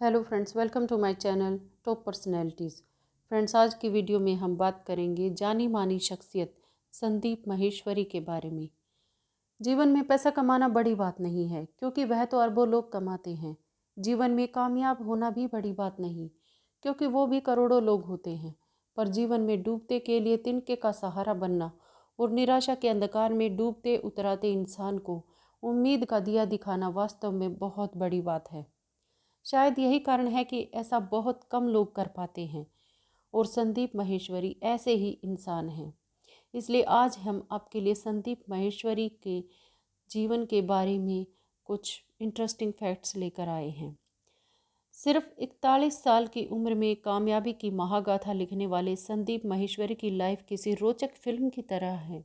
Hello friends, welcome to my channel top personalities. Friends, आज की video में हम बात करेंगे जानी मानी शख्सियत संदीप माहेश्वरी के बारे में। जीवन में पैसा कमाना बड़ी बात नहीं है, क्योंकि वह तो अरबों लोग कमाते हैं। जीवन में कामयाब होना भी बड़ी बात नहीं, क्योंकि वो भी करोड़ों लोग होते हैं। पर जीवन में डूबते के लिए तिनके का सहारा बनना और निराशा के अंधकार में डूबते उतराते इंसान को उम्मीद का दिया दिखाना वास्तव में बहुत बड़ी बात है। शायद यही कारण है कि ऐसा बहुत कम लोग कर पाते हैं, और संदीप माहेश्वरी ऐसे ही इंसान हैं। इसलिए आज हम आपके लिए संदीप माहेश्वरी के जीवन के बारे में कुछ इंटरेस्टिंग फैक्ट्स लेकर आए हैं। सिर्फ 41 साल की उम्र में कामयाबी की महागाथा लिखने वाले संदीप माहेश्वरी की लाइफ किसी रोचक फिल्म की तरह है।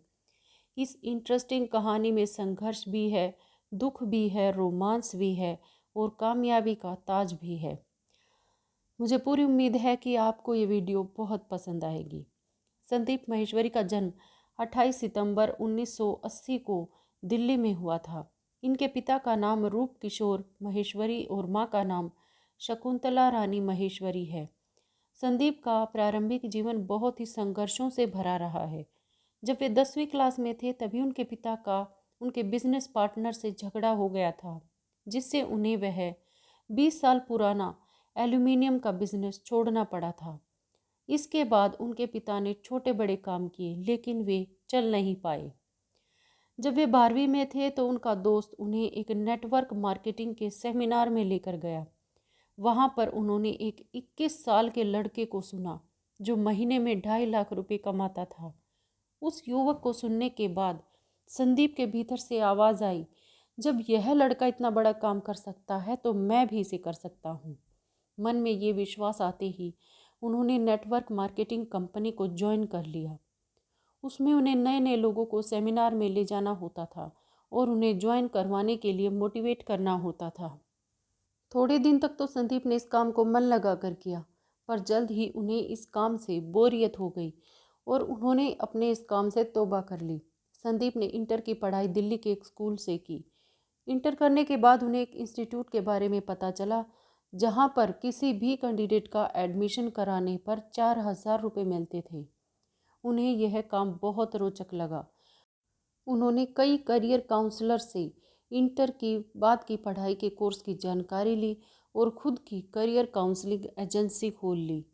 इस इंटरेस्टिंग कहानी में संघर्ष भी है, दुख भी है, रोमांस भी है और कामयाबी का ताज भी है। मुझे पूरी उम्मीद है कि आपको ये वीडियो बहुत पसंद आएगी। संदीप माहेश्वरी का जन्म 28 सितंबर 1980 को दिल्ली में हुआ था। इनके पिता का नाम रूप किशोर माहेश्वरी और माँ का नाम शकुंतला रानी माहेश्वरी है। संदीप का प्रारंभिक जीवन बहुत ही संघर्षों से भरा रहा है। जब वे 10वीं क्लास में थे तभी उनके पिता का उनके बिजनेस पार्टनर से झगड़ा हो गया था, जिससे उन्हें वह 20 साल पुराना एल्यूमिनियम का बिजनेस छोड़ना पड़ा था। इसके बाद उनके पिता ने छोटे बड़े काम किए, लेकिन वे चल नहीं पाए। जब वे 12वीं में थे तो उनका दोस्त उन्हें एक नेटवर्क मार्केटिंग के सेमिनार में लेकर गया। वहां पर उन्होंने एक 21 साल के लड़के को सुना जो महीने में 2.5 लाख रुपए कमाता था। उस युवक को सुनने के बाद संदीप के भीतर से आवाज़ आई, जब यह लड़का इतना बड़ा काम कर सकता है तो मैं भी इसे कर सकता हूँ। मन में ये विश्वास आते ही उन्होंने नेटवर्क मार्केटिंग कंपनी को ज्वाइन कर लिया। उसमें उन्हें नए नए लोगों को सेमिनार में ले जाना होता था और उन्हें ज्वाइन करवाने के लिए मोटिवेट करना होता था। थोड़े दिन तक तो संदीप ने इस काम को मन लगा कर किया, पर जल्द ही उन्हें इस काम से बोरियत हो गई और उन्होंने अपने इस काम से तौबा कर ली। संदीप ने इंटर की पढ़ाई दिल्ली के एक स्कूल से की। इंटर करने के बाद उन्हें एक इंस्टीट्यूट के बारे में पता चला, जहां पर किसी भी कैंडिडेट का एडमिशन कराने पर 4,000 रुपये मिलते थे। उन्हें यह काम बहुत रोचक लगा। उन्होंने कई करियर काउंसलर से इंटर की बाद की पढ़ाई के कोर्स की जानकारी ली और खुद की करियर काउंसलिंग एजेंसी खोल ली,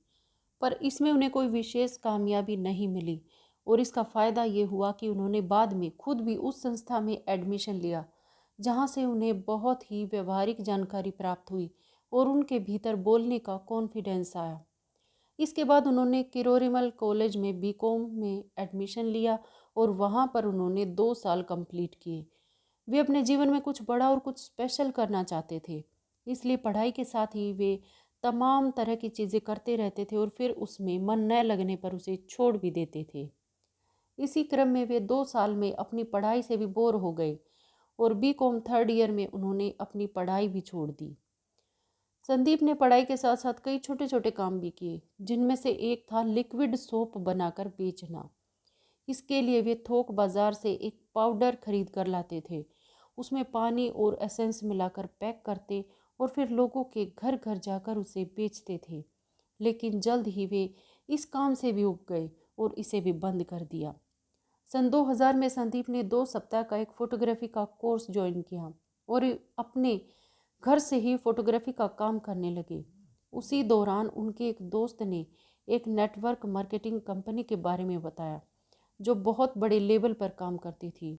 पर इसमें उन्हें कोई विशेष कामयाबी नहीं मिली। और इसका फ़ायदा ये हुआ कि उन्होंने बाद में खुद भी उस संस्था में एडमिशन लिया, जहाँ से उन्हें बहुत ही व्यवहारिक जानकारी प्राप्त हुई और उनके भीतर बोलने का कॉन्फिडेंस आया। इसके बाद उन्होंने किरोरीमल कॉलेज में बीकॉम में एडमिशन लिया और वहाँ पर उन्होंने 2 साल कंप्लीट किए। वे अपने जीवन में कुछ बड़ा और कुछ स्पेशल करना चाहते थे, इसलिए पढ़ाई के साथ ही वे तमाम तरह की चीज़ें करते रहते थे और फिर उसमें मन न लगने पर उसे छोड़ भी देते थे। इसी क्रम में वे 2 साल में अपनी पढ़ाई से भी बोर हो गए और बीकॉम थर्ड ईयर में उन्होंने अपनी पढ़ाई भी छोड़ दी। संदीप ने पढ़ाई के साथ साथ कई छोटे छोटे काम भी किए, जिनमें से एक था लिक्विड सोप बनाकर बेचना। इसके लिए वे थोक बाजार से एक पाउडर खरीद कर लाते थे, उसमें पानी और एसेंस मिलाकर पैक करते और फिर लोगों के घर घर जाकर उसे बेचते थे। लेकिन जल्द ही वे इस काम से भी उब गए और इसे भी बंद कर दिया। सन 2000 में संदीप ने 2 सप्ताह का एक फोटोग्राफी का कोर्स ज्वाइन किया और अपने घर से ही फोटोग्राफी का काम करने लगे। उसी दौरान उनके एक दोस्त ने एक नेटवर्क मार्केटिंग कंपनी के बारे में बताया, जो बहुत बड़े लेवल पर काम करती थी।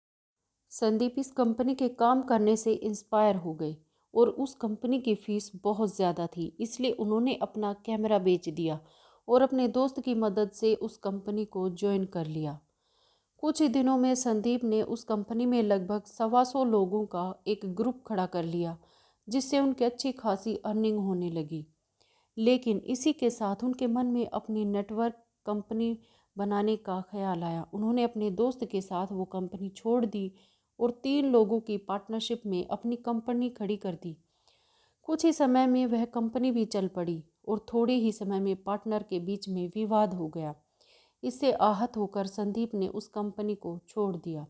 संदीप इस कंपनी के काम करने से इंस्पायर हो गए और उस कंपनी की फ़ीस बहुत ज़्यादा थी, इसलिए उन्होंने अपना कैमरा बेच दिया और अपने दोस्त की मदद से उस कंपनी को ज्वाइन कर लिया। कुछ ही दिनों में संदीप ने उस कंपनी में लगभग 125 लोगों का एक ग्रुप खड़ा कर लिया, जिससे उनकी अच्छी खासी अर्निंग होने लगी। लेकिन इसी के साथ उनके मन में अपनी नेटवर्क कंपनी बनाने का ख्याल आया। उन्होंने अपने दोस्त के साथ वो कंपनी छोड़ दी और 3 लोगों की पार्टनरशिप में अपनी कंपनी खड़ी कर दी। कुछ ही समय में वह कंपनी भी चल पड़ी और थोड़े ही समय में पार्टनर के बीच में विवाद हो गया। इससे आहत होकर संदीप ने उस कंपनी को छोड़ दिया।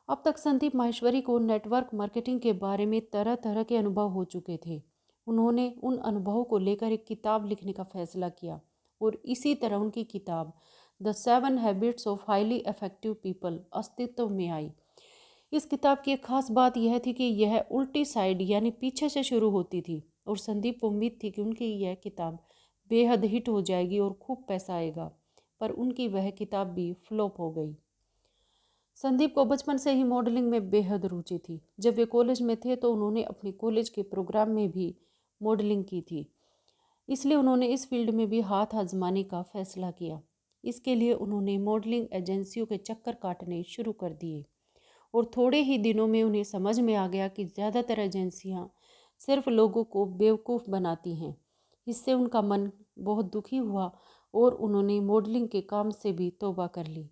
अब तक संदीप माहेश्वरी को नेटवर्क मार्केटिंग के बारे में तरह तरह के अनुभव हो चुके थे। उन्होंने उन अनुभवों को लेकर एक किताब लिखने का फैसला किया और इसी तरह उनकी किताब the 7 habits of highly effective people अस्तित्व में आई। इस किताब की एक खास बात यह थी कि यह उल्टी साइड यानी पीछे से शुरू होती थी और संदीप को उम्मीद थी कि उनकी यह किताब बेहद हिट हो जाएगी और खूब पैसा आएगा, पर उनकी वह किताब भी फ्लॉप हो गई। संदीप को बचपन से ही मॉडलिंग में बेहद रुचि थी। जब वे कॉलेज में थे तो उन्होंने अपने कॉलेज के प्रोग्राम में भी मॉडलिंग की थी, इसलिए उन्होंने इस फील्ड में भी हाथ आजमाने का फैसला किया। इसके लिए उन्होंने मॉडलिंग एजेंसियों के चक्कर काटने शुरू कर दिए और थोड़े ही दिनों में उन्हें समझ में आ गया कि ज़्यादातर एजेंसियां सिर्फ लोगों को बेवकूफ़ बनाती हैं। इससे उनका मन बहुत दुखी हुआ और उन्होंने मॉडलिंग के काम से भी तौबा कर ली।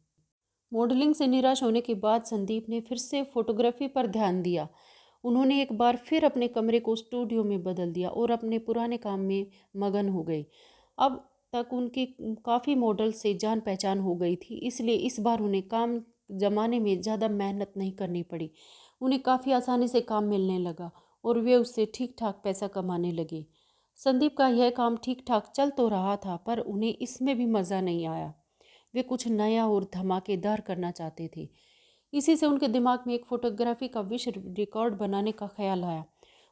मॉडलिंग से निराश होने के बाद संदीप ने फिर से फोटोग्राफी पर ध्यान दिया। उन्होंने एक बार फिर अपने कमरे को स्टूडियो में बदल दिया और अपने पुराने काम में मगन हो गए। अब तक उनकी काफ़ी मॉडल से जान पहचान हो गई थी, इसलिए इस बार उन्हें काम जमाने में ज़्यादा मेहनत नहीं करनी पड़ी। उन्हें काफ़ी आसानी से काम मिलने लगा और वे उससे ठीक ठाक पैसा कमाने लगे। संदीप का यह काम ठीक ठाक चल तो रहा था, पर उन्हें इसमें भी मज़ा नहीं आया। वे कुछ नया और धमाकेदार करना चाहते थे। इसी से उनके दिमाग में एक फोटोग्राफी का विश्व रिकॉर्ड बनाने का ख्याल आया।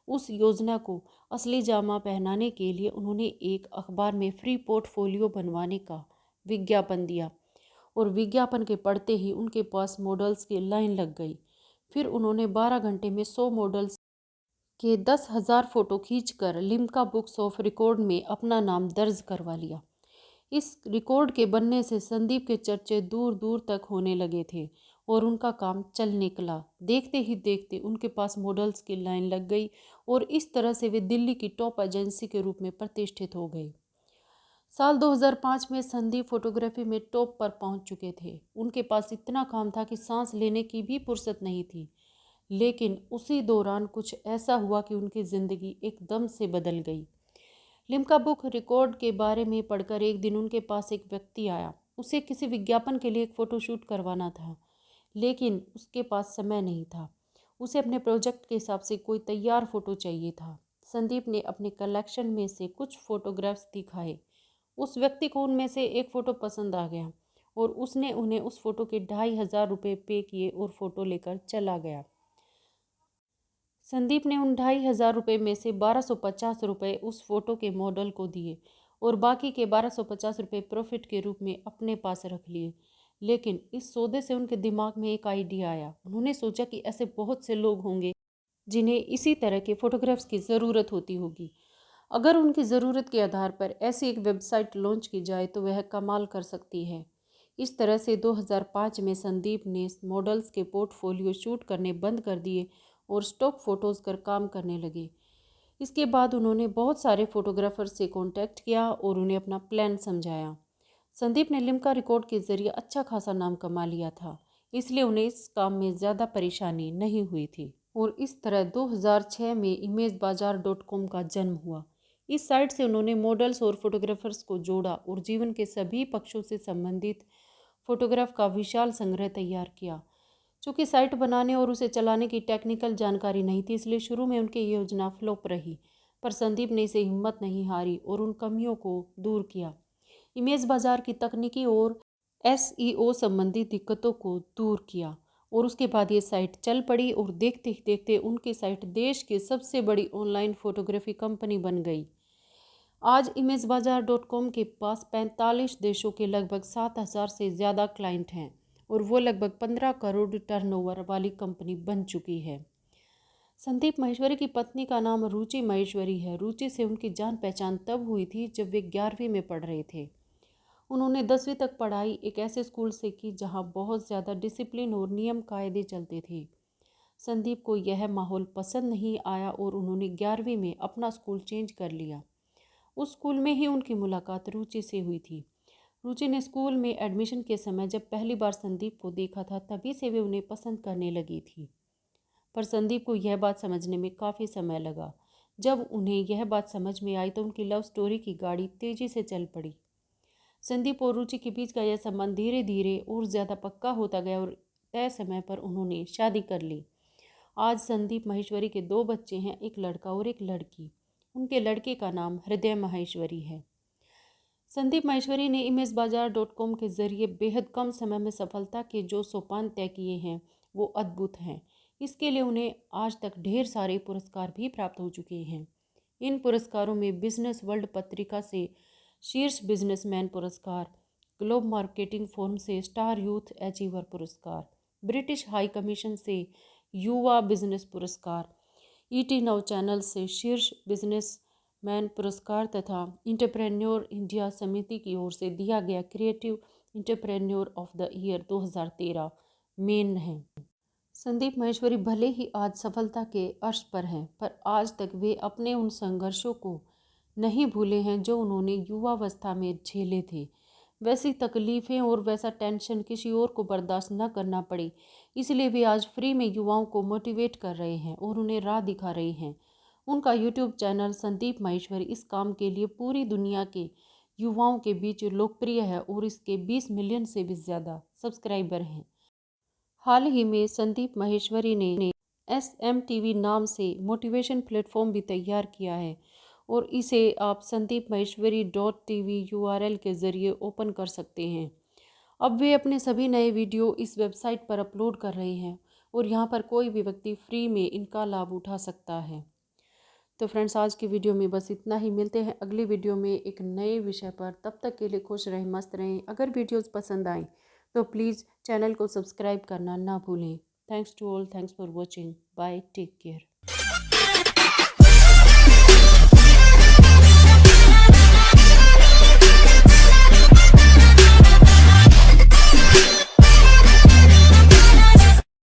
उस योजना को असली जामा पहनाने के लिए उन्होंने एक अखबार में फ्री पोर्टफोलियो बनवाने का विज्ञापन दिया और विज्ञापन के पढ़ते ही उनके पास मॉडल्स की लाइन लग गई। फिर उन्होंने 12 घंटे में 100 मॉडल्स के 10,000 फ़ोटो खींचकर लिम्का बुक्स ऑफ रिकॉर्ड में अपना नाम दर्ज करवा लिया। इस रिकॉर्ड के बनने से संदीप के चर्चे दूर दूर तक होने लगे थे और उनका काम चल निकला। देखते ही देखते उनके पास मॉडल्स की लाइन लग गई और इस तरह से वे दिल्ली की टॉप एजेंसी के रूप में प्रतिष्ठित हो गए। साल 2005 में संदीप फोटोग्राफी में टॉप पर पहुंच चुके थे। उनके पास इतना काम था कि सांस लेने की भी फुर्सत नहीं थी। लेकिन उसी दौरान कुछ ऐसा हुआ कि उनकी ज़िंदगी एकदम से बदल गई। लिम्का बुक रिकॉर्ड के बारे में पढ़कर एक दिन उनके पास एक व्यक्ति आया। उसे किसी विज्ञापन के लिए एक फ़ोटोशूट करवाना था, लेकिन उसके पास समय नहीं था। उसे अपने प्रोजेक्ट के हिसाब से कोई तैयार फ़ोटो चाहिए था। संदीप ने अपने कलेक्शन में से कुछ फ़ोटोग्राफ्स दिखाए। उस व्यक्ति को उनमें से एक फ़ोटो पसंद आ गया और उसने उन्हें उस फ़ोटो के 2,500 पे किए और फ़ोटो लेकर चला गया। संदीप ने उन 2,500 में से 1,250 उस फोटो के मॉडल को दिए और बाकी के 1,250 प्रॉफिट के रूप में अपने पास रख लिए। लेकिन इस सौदे से उनके दिमाग में एक आइडिया आया। उन्होंने सोचा कि ऐसे बहुत से लोग होंगे जिन्हें इसी तरह के फ़ोटोग्राफ्स की ज़रूरत होती होगी। अगर उनकी ज़रूरत के आधार पर ऐसी एक वेबसाइट लॉन्च की जाए तो वह कमाल कर सकती है। इस तरह से 2005 में संदीप ने मॉडल्स के पोर्टफोलियो शूट करने बंद कर दिए और स्टॉक फ़ोटोज़ कर काम करने लगे। इसके बाद उन्होंने बहुत सारे फोटोग्राफर से कांटेक्ट किया और उन्हें अपना प्लान समझाया। संदीप ने लिम्का रिकॉर्ड के ज़रिए अच्छा खासा नाम कमा लिया था, इसलिए उन्हें इस काम में ज़्यादा परेशानी नहीं हुई थी और इस तरह 2006 में imagebazaar.com का जन्म हुआ। इस साइट से उन्होंने मॉडल्स और फोटोग्राफर्स को जोड़ा और जीवन के सभी पक्षों से संबंधित फोटोग्राफ का विशाल संग्रह तैयार किया। चूँकि साइट बनाने और उसे चलाने की टेक्निकल जानकारी नहीं थी, इसलिए शुरू में उनकी योजना फ्लॉप रही, पर संदीप ने इसे हिम्मत नहीं हारी और उन कमियों को दूर किया। इमेज बाजार की तकनीकी और SEO संबंधी दिक्कतों को दूर किया और उसके बाद ये साइट चल पड़ी और देखते ही देखते उनकी साइट देश की सबसे बड़ी ऑनलाइन फोटोग्राफी कंपनी बन गई। आज imagebazaar.com के पास 45 देशों के लगभग 7,000 से ज़्यादा क्लाइंट हैं और वो लगभग 15 करोड़ टर्नओवर वाली कंपनी बन चुकी है। संदीप माहेश्वरी की पत्नी का नाम रुचि माहेश्वरी है। रुचि से उनकी जान पहचान तब हुई थी जब वे 11वीं में पढ़ रहे थे। उन्होंने 10वीं तक पढ़ाई एक ऐसे स्कूल से की जहां बहुत ज़्यादा डिसिप्लिन और नियम कायदे चलते थे। संदीप को यह माहौल पसंद नहीं आया और उन्होंने 11वीं में अपना स्कूल चेंज कर लिया। उस स्कूल में ही उनकी मुलाकात रुचि से हुई थी। रुचि ने स्कूल में एडमिशन के समय जब पहली बार संदीप को देखा था, तभी से वे उन्हें पसंद करने लगी थी। पर संदीप को यह बात समझने में काफ़ी समय लगा। जब उन्हें यह बात समझ में आई तो उनकी लव स्टोरी की गाड़ी तेज़ी से चल पड़ी। संदीप और रुचि के बीच का यह संबंध धीरे धीरे और ज़्यादा पक्का होता गया और तय समय पर उन्होंने शादी कर ली। आज संदीप माहेश्वरी के 2 बच्चे हैं, एक लड़का और एक लड़की। उनके लड़के का नाम हृदय माहेश्वरी है। संदीप माहेश्वरी ने image-bazaar.com के जरिए बेहद कम समय में सफलता के जो सोपान तय किए हैं वो अद्भुत हैं। इसके लिए उन्हें आज तक ढेर सारे पुरस्कार भी प्राप्त हो चुके हैं। इन पुरस्कारों में बिजनेस वर्ल्ड पत्रिका से शीर्ष बिजनेसमैन पुरस्कार, ग्लोब मार्केटिंग फोरम से स्टार यूथ अचीवर पुरस्कार, ब्रिटिश हाई कमीशन से युवा बिजनेस पुरस्कार, ईटी नाउ चैनल से शीर्ष बिजनेस मैन पुरस्कार तथा इंटरप्रेन्योर इंडिया समिति की ओर से दिया गया creative entrepreneur of the year 2013 main है। संदीप माहेश्वरी भले ही आज सफलता के अर्श पर हैं, पर आज तक वे अपने उन संघर्षों को नहीं भूले हैं जो उन्होंने युवावस्था में झेले थे। वैसी तकलीफ़ें और वैसा टेंशन किसी और को बर्दाश्त न करना पड़े, इसलिए वे आज फ्री में युवाओं को मोटिवेट कर रहे हैं और उन्हें राह दिखा रहे हैं। उनका यूट्यूब चैनल संदीप माहेश्वरी इस काम के लिए पूरी दुनिया के युवाओं के बीच लोकप्रिय है और इसके 20 मिलियन से भी ज़्यादा सब्सक्राइबर हैं। हाल ही में संदीप माहेश्वरी ने SMTV नाम से मोटिवेशन प्लेटफॉर्म भी तैयार किया है और इसे आप sandeepmaheshwari.tv URL के ज़रिए ओपन कर सकते हैं। अब वे अपने सभी नए वीडियो इस वेबसाइट पर अपलोड कर रहे हैं और यहाँ पर कोई भी व्यक्ति फ्री में इनका लाभ उठा सकता है। तो फ्रेंड्स, आज की वीडियो में बस इतना ही। मिलते हैं अगली वीडियो में एक नए विषय पर। तब तक के लिए खुश रहें, मस्त रहें। अगर वीडियोस पसंद आएँ तो प्लीज़ चैनल को सब्सक्राइब करना ना भूलें। Thanks to all, thanks for watching, bye, take care.